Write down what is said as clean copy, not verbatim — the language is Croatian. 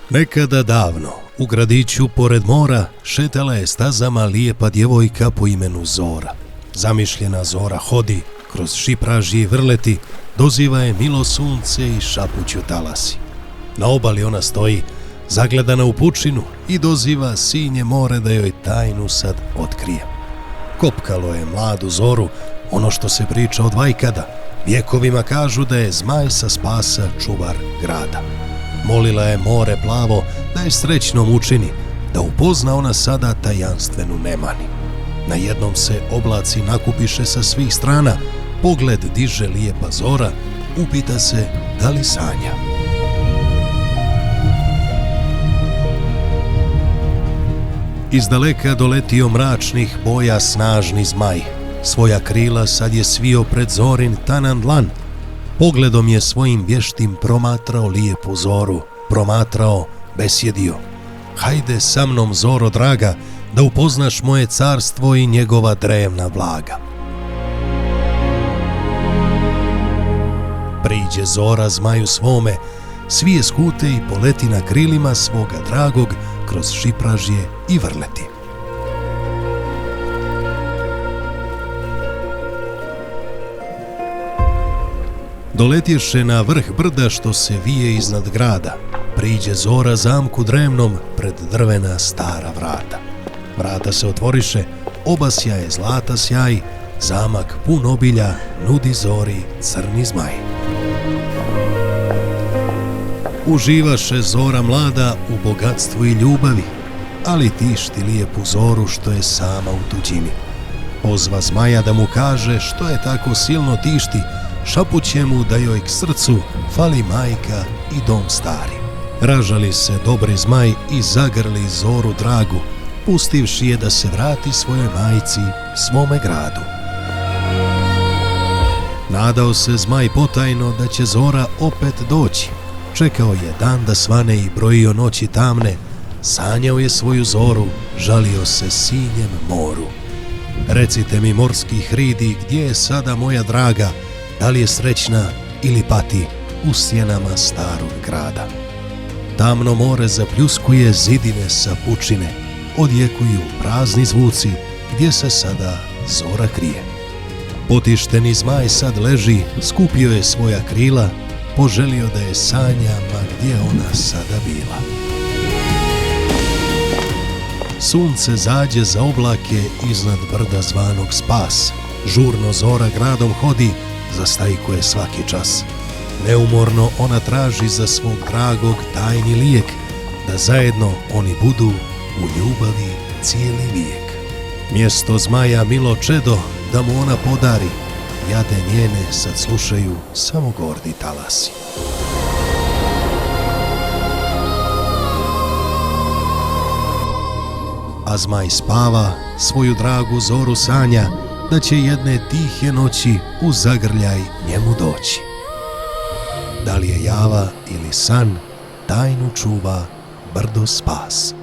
Nekada davno, u gradiću pored mora, šetala je stazama lijepa djevojka po imenu Zora. Zamišljena Zora hodi, kroz šipražje i vrleti, doziva je milo sunce i šapuću talasi. Na obali ona stoji, zagledana u pučinu, i doziva sinje more da joj tajnu sad otkrije. Kopkalo je mladu Zoru ono što se priča od vajkada. Vjekovima kažu da je zmaj sa Spasa čuvar grada. Molila je more plavo da je srećnom učini, da upozna ona sada tajanstvenu nemani. Na jednom se oblaci nakupiše sa svih strana, pogled diže lijepa Zora, upita se da li sanja. Izdaleka doletio mračnih boja snažni zmaj. Svoja krila sad je svio pred Zorin tanan dlan. Pogledom je svojim vještim promatrao lijepu Zoru, promatrao, besjedio. Hajde sa mnom, Zoro draga, da upoznaš moje carstvo i njegova drevna blaga. Priđe Zora zmaju svome, svije skute i poleti na krilima svoga dragog kroz šipražje i vrleti. Doletješe na vrh brda što se vije iznad grada. Priđe Zora zamku drevnom pred drvena stara vrata. Vrata se otvoriše, obasja je zlata sjaj, zamak pun obilja nudi Zori crni zmaj. Uživaše Zora mlada u bogatstvu i ljubavi, ali tišti lijepu Zoru što je sama u tuđini. Pozva zmaja da mu kaže što je tako silno tišti, šapuće mu da joj k srcu fali majka i dom stari. Ražali se dobri zmaj i zagrli Zoru dragu, pustivši je da se vrati svojoj majci, svome gradu. Nadao se zmaj potajno da će Zora opet doći. Čekao je dan da svane i brojio noći tamne, sanjao je svoju Zoru, žalio se sinjem moru. Recite mi, morski hridi, gdje je sada moja draga, da li je srećna ili pati u stjenama starog grada? Tamno more zapljuskuje zidine sa pučine, odjekuju prazni zvuci gdje se sada Zora krije. Potišteni zmaj sad leži, skupio je svoja krila, poželio da je sanja, ma gdje ona sada bila. Sunce zađe za oblake iznad brda zvanog Spas. Žurno Zora gradom hodi, zastajkuje svaki čas. Neumorno ona traži za svog dragog tajni lijek, da zajedno oni budu u ljubavi cijeli vijek. Mjesto zmaja milo čedo da mu ona podari, jade njene sad slušaju samo gordi talasi. A zmaj spava, svoju dragu Zoru sanja, da će jedne tihe noći u zagrljaj njemu doći. Da li je java ili san, tajnu čuva brdo Spas.